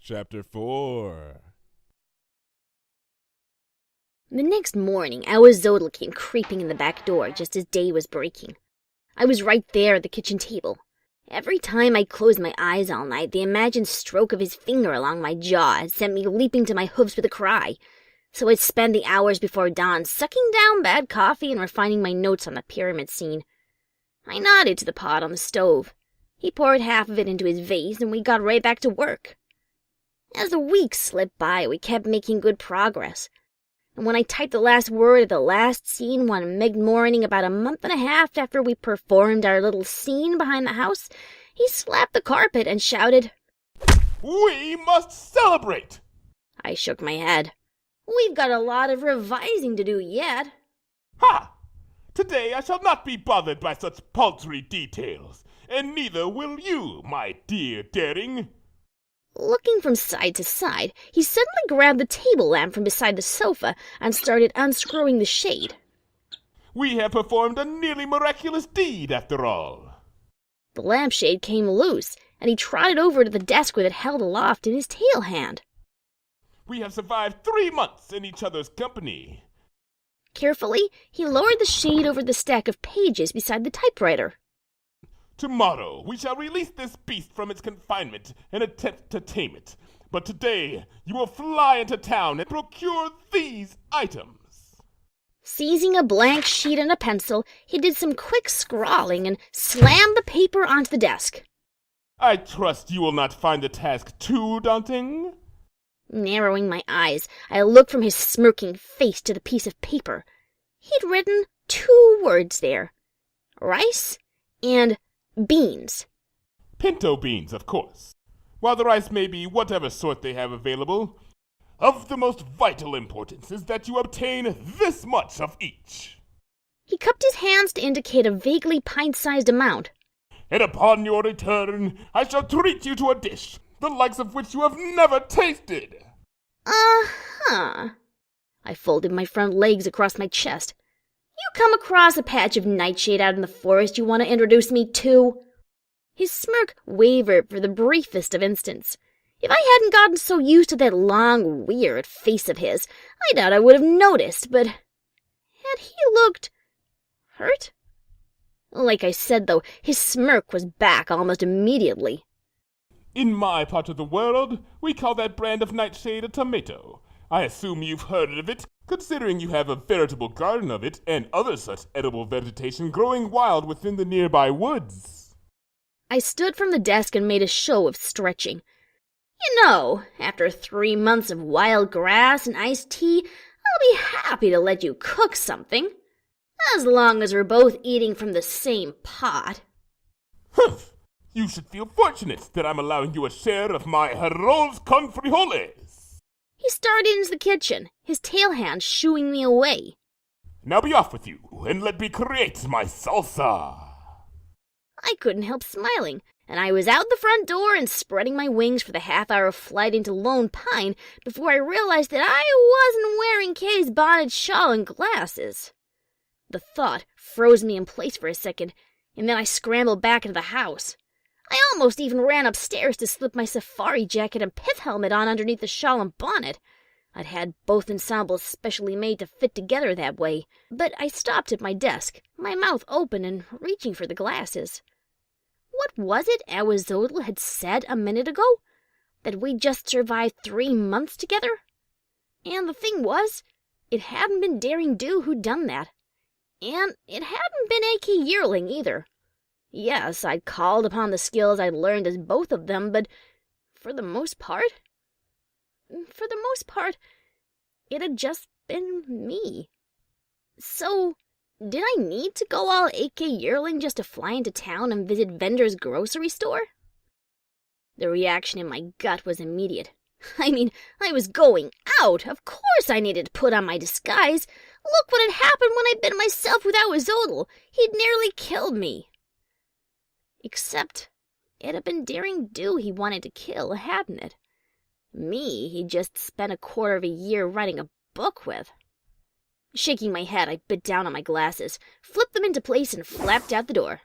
Chapter 4. The next morning, Ahuizotl came creeping in the back door just as day was breaking. I was right there at the kitchen table. Every time I closed my eyes all night, the imagined stroke of his finger along my jaw had sent me leaping to my hoofs with a cry. So I'd spend the hours before dawn sucking down bad coffee and refining my notes on the pyramid scene. I nodded to the pot on the stove. He poured half of it into his vase, and we got right back to work. As the weeks slipped by, we kept making good progress. And when I typed the last word of the last scene one mid-morning about a month and a half after we performed our little scene behind the house, he slapped the carpet and shouted, "We must celebrate!" I shook my head. We've got a lot of revising to do yet. Ha! Today I shall not be bothered by such paltry details, and neither will you, my dear Daring. Looking from side to side, he suddenly grabbed the table lamp from beside the sofa and started unscrewing the shade. We have performed a nearly miraculous deed, after all. The lampshade came loose, and he trotted over to the desk with it held aloft in his tail hand. We have survived 3 months in each other's company. Carefully, he lowered the shade over the stack of pages beside the typewriter. Tomorrow we shall release this beast from its confinement and attempt to tame it. But today you will fly into town and procure these items. Seizing a blank sheet and a pencil, he did some quick scrawling and slammed the paper onto the desk. I trust you will not find the task too daunting? Narrowing my eyes, I looked from his smirking face to the piece of paper. He'd written 2 words there. Rice and beans. Pinto beans, of course. While the rice may be whatever sort they have available, of the most vital importance is that you obtain this much of each. He cupped his hands to indicate a vaguely pint-sized amount. And upon your return, I shall treat you to a dish, the likes of which you have never tasted. Uh-huh. I folded my front legs across my chest. You come across a patch of nightshade out in the forest you want to introduce me to? His smirk wavered for the briefest of instants. If I hadn't gotten so used to that long, weird face of his, I doubt I would have noticed, but had he looked hurt? Like I said, though, his smirk was back almost immediately. In my part of the world, we call that brand of nightshade a tomato. I assume you've heard of it, considering you have a veritable garden of it and other such edible vegetation growing wild within the nearby woods. I stood from the desk and made a show of stretching. You know, after 3 months of wild grass and iced tea, I'll be happy to let you cook something. As long as we're both eating from the same pot. Humph! You should feel fortunate that I'm allowing you a share of my arroz con frijoles. He started into the kitchen, his tail hand shooing me away. Now be off with you, and let me create my salsa. I couldn't help smiling, and I was out the front door and spreading my wings for the half-hour flight into Lone Pine before I realized that I wasn't wearing Kay's bonnet, shawl, and glasses. The thought froze me in place for a second, and then I scrambled back into the house. I almost even ran upstairs to slip my safari jacket and pith helmet on underneath the shawl and bonnet. I'd had both ensembles specially made to fit together that way, but I stopped at my desk, my mouth open and reaching for the glasses. What was it Ahuizotl had said a minute ago? That we'd just survived 3 months together? And the thing was, it hadn't been Daring Do who'd done that. And it hadn't been A.K. Yearling either. Yes, I'd called upon the skills I'd learned as both of them, but for the most part, it had just been me. So, did I need to go all A.K. Yearling just to fly into town and visit Vendor's grocery store? The reaction in my gut was immediate. I mean, I was going out. Of course I needed to put on my disguise. Look what had happened when I bit myself with Ahuizotl. He'd nearly killed me. Except it had been Daring Do he wanted to kill, hadn't it? Me, he'd just spent a quarter of a year writing a book with. Shaking my head, I bit down on my glasses, flipped them into place, and flapped out the door.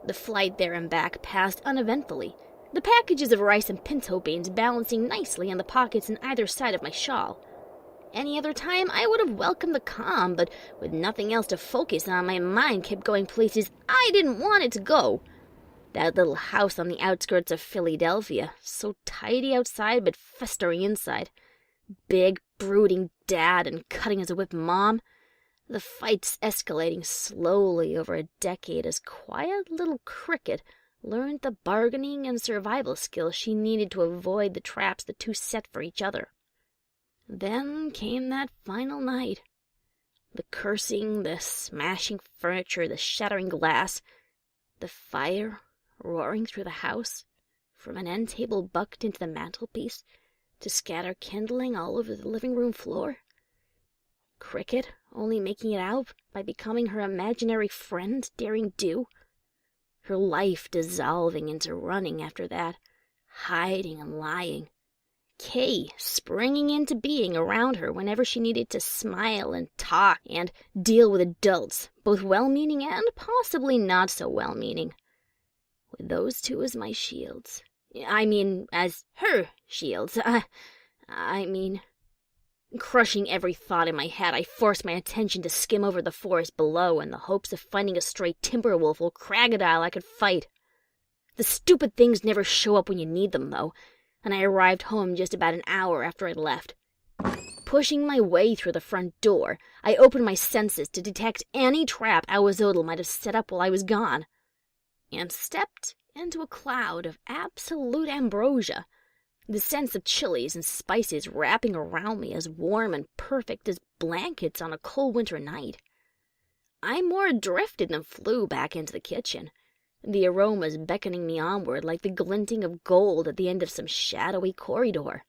The flight there and back passed uneventfully. the packages of rice and pinto beans balancing nicely in the pockets on either side of my shawl. Any other time, I would have welcomed the calm, but with nothing else to focus on, my mind kept going places I didn't want it to go. That little house on the outskirts of Philadelphia, so tidy outside but festering inside. Big, brooding dad and cutting as a whip mom. The fights escalating slowly over a decade as quiet little Cricket learned the bargaining and survival skills she needed to avoid the traps the two set for each other. Then came that final night. The cursing, the smashing furniture, the shattering glass, the fire roaring through the house, from an end table bucked into the mantelpiece to scatter kindling all over the living room floor. Cricket only making it out by becoming her imaginary friend daring do. Her life dissolving into running after that, hiding and lying. Kay springing into being around her whenever she needed to smile and talk and deal with adults, both well-meaning and possibly not so well-meaning. With those two as my shields. As her shields. Crushing every thought in my head, I forced my attention to skim over the forest below in the hopes of finding a stray timber wolf or crocodile I could fight. The stupid things never show up when you need them, though, and I arrived home just about an hour after I'd left. Pushing my way through the front door, I opened my senses to detect any trap Ahuizotl might have set up while I was gone, and stepped into a cloud of absolute ambrosia, the sense of chilies and spices wrapping around me as warm and perfect as blankets on a cold winter night. I more drifted than flew back into the kitchen, the aromas beckoning me onward like the glinting of gold at the end of some shadowy corridor.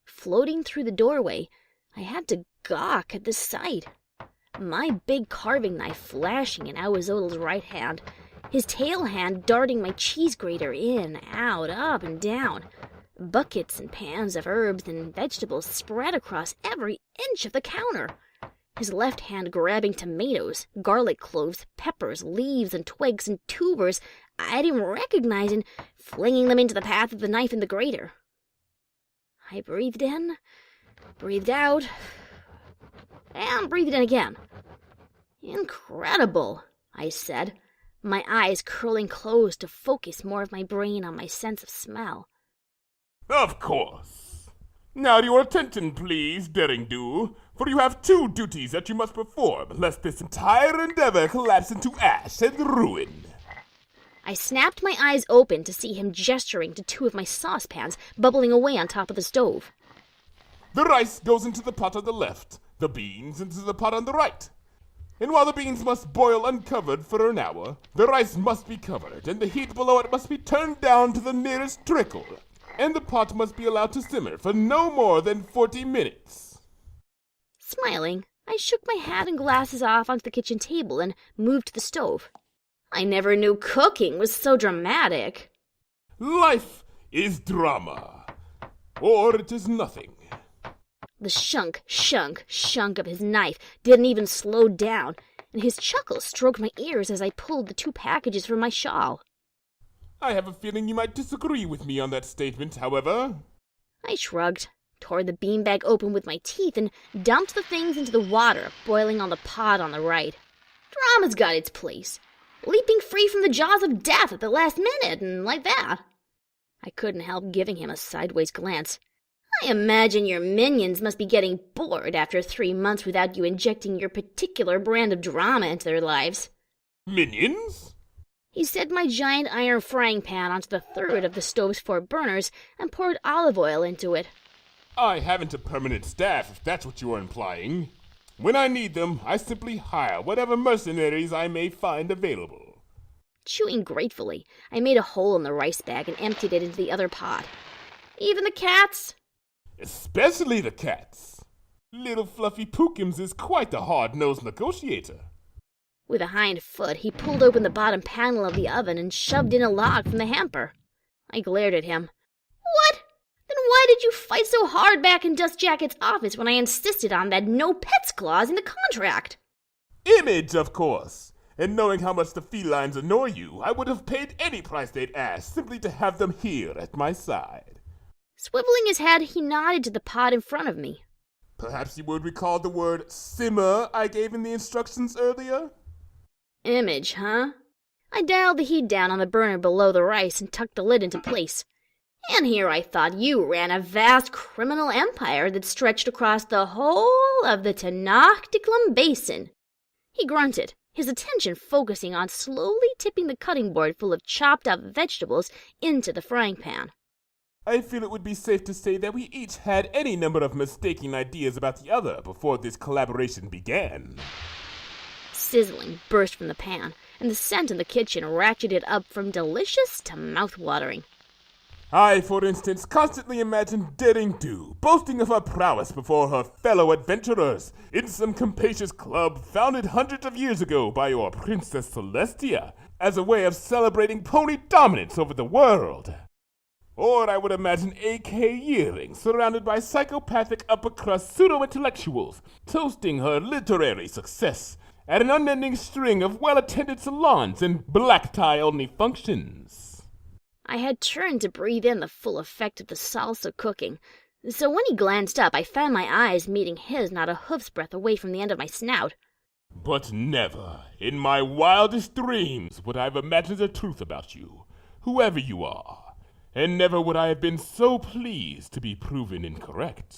Floating through the doorway, I had to gawk at the sight. My big carving knife flashing in Ahuizotl's right hand, his tail hand darting my cheese grater in, out, up, and down. Buckets and pans of herbs and vegetables spread across every inch of the counter. His left hand grabbing tomatoes, garlic cloves, peppers, leaves, and twigs and tubers I didn't recognize and flinging them into the path of the knife and the grater. I breathed in, breathed out, and breathed in again. "Incredible," I said, my eyes curling closed to focus more of my brain on my sense of smell. Of course. Now your attention, please, Daring Do, for you have two duties that you must perform, lest this entire endeavor collapse into ash and ruin. I snapped my eyes open to see him gesturing to two of my saucepans bubbling away on top of the stove. The rice goes into the pot on the left, the beans into the pot on the right. And while the beans must boil uncovered for an hour, the rice must be covered, and the heat below it must be turned down to the nearest trickle. And the pot must be allowed to simmer for no more than 40 minutes. Smiling, I shook my hat and glasses off onto the kitchen table and moved to the stove. I never knew cooking was so dramatic. Life is drama, or it is nothing. The shunk of his knife didn't even slow down, and his chuckle stroked my ears as I pulled the two packages from my shawl. I have a feeling you might disagree with me on that statement, however. I shrugged, tore the beanbag open with my teeth, and dumped the things into the water boiling on the pot on the right. Drama's got its place. Leaping free from the jaws of death at the last minute, and like that. I couldn't help giving him a sideways glance. I imagine your minions must be getting bored after 3 months without you injecting your particular brand of drama into their lives. Minions? He set my giant iron frying pan onto the third of the stove's 4 burners and poured olive oil into it. I haven't a permanent staff, if that's what you are implying. When I need them, I simply hire whatever mercenaries I may find available. Chewing gratefully, I made a hole in the rice bag and emptied it into the other pot. Even the cats? Especially the cats. Little Fluffy Pookums is quite a hard-nosed negotiator. With a hind foot, he pulled open the bottom panel of the oven and shoved in a log from the hamper. I glared at him. What? Then why did you fight so hard back in Dust Jacket's office when I insisted on that no pets clause in the contract? Image, of course. And knowing how much the felines annoy you, I would have paid any price they'd ask simply to have them here at my side. Swiveling his head, he nodded to the pot in front of me. Perhaps you would recall the word simmer I gave in the instructions earlier? Image, huh? I dialed the heat down on the burner below the rice and tucked the lid into place. And here I thought you ran a vast criminal empire that stretched across the whole of the Tenocticum Basin. He grunted, his attention focusing on slowly tipping the cutting board full of chopped up vegetables into the frying pan. I feel it would be safe to say that we each had any number of mistaken ideas about the other before this collaboration began. Sizzling burst from the pan, and the scent in the kitchen ratcheted up from delicious to mouth-watering. I, for instance, constantly imagined Daring Do boasting of her prowess before her fellow adventurers in some capacious club founded hundreds of years ago by your Princess Celestia as a way of celebrating pony dominance over the world. Or I would imagine A.K. Yearling surrounded by psychopathic upper-crust pseudo-intellectuals toasting her literary success at an unending string of well-attended salons and black-tie-only functions. I had turned to breathe in the full effect of the salsa cooking, so when he glanced up I found my eyes meeting his not a hoof's breadth away from the end of my snout. But never, in my wildest dreams, would I have imagined the truth about you, whoever you are. And never would I have been so pleased to be proven incorrect.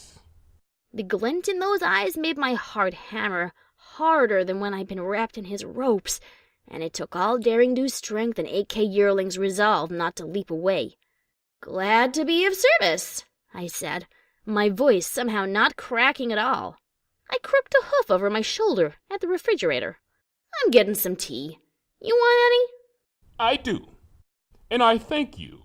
The glint in those eyes made my heart hammer harder than when I'd been wrapped in his ropes, and it took all Daring Do's strength and A.K. Yearling's resolve not to leap away. "Glad to be of service," I said, my voice somehow not cracking at all. I crooked a hoof over my shoulder at the refrigerator. "I'm getting some tea. You want any?" I do, and I thank you.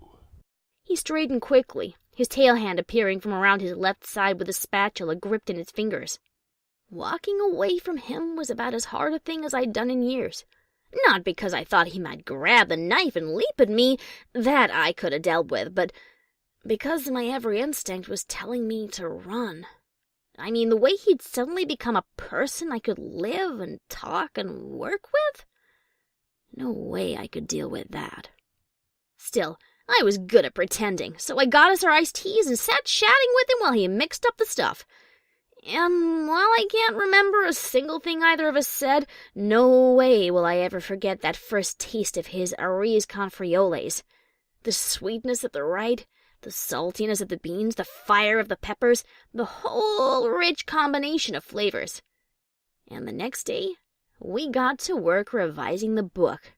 He straightened quickly, his tail hand appearing from around his left side with a spatula gripped in its fingers. Walking away from him was about as hard a thing as I'd done in years. Not because I thought he might grab the knife and leap at me, that I could have dealt with, but because my every instinct was telling me to run. I mean, the way he'd suddenly become a person I could live and talk and work with? No way I could deal with that. Still, I was good at pretending, so I got us our iced teas and sat chatting with him while he mixed up the stuff. And while I can't remember a single thing either of us said, no way will I ever forget that first taste of his Ahuizotl confrioles. The sweetness at the right, the saltiness of the beans, the fire of the peppers, the whole rich combination of flavors. And the next day, we got to work revising the book.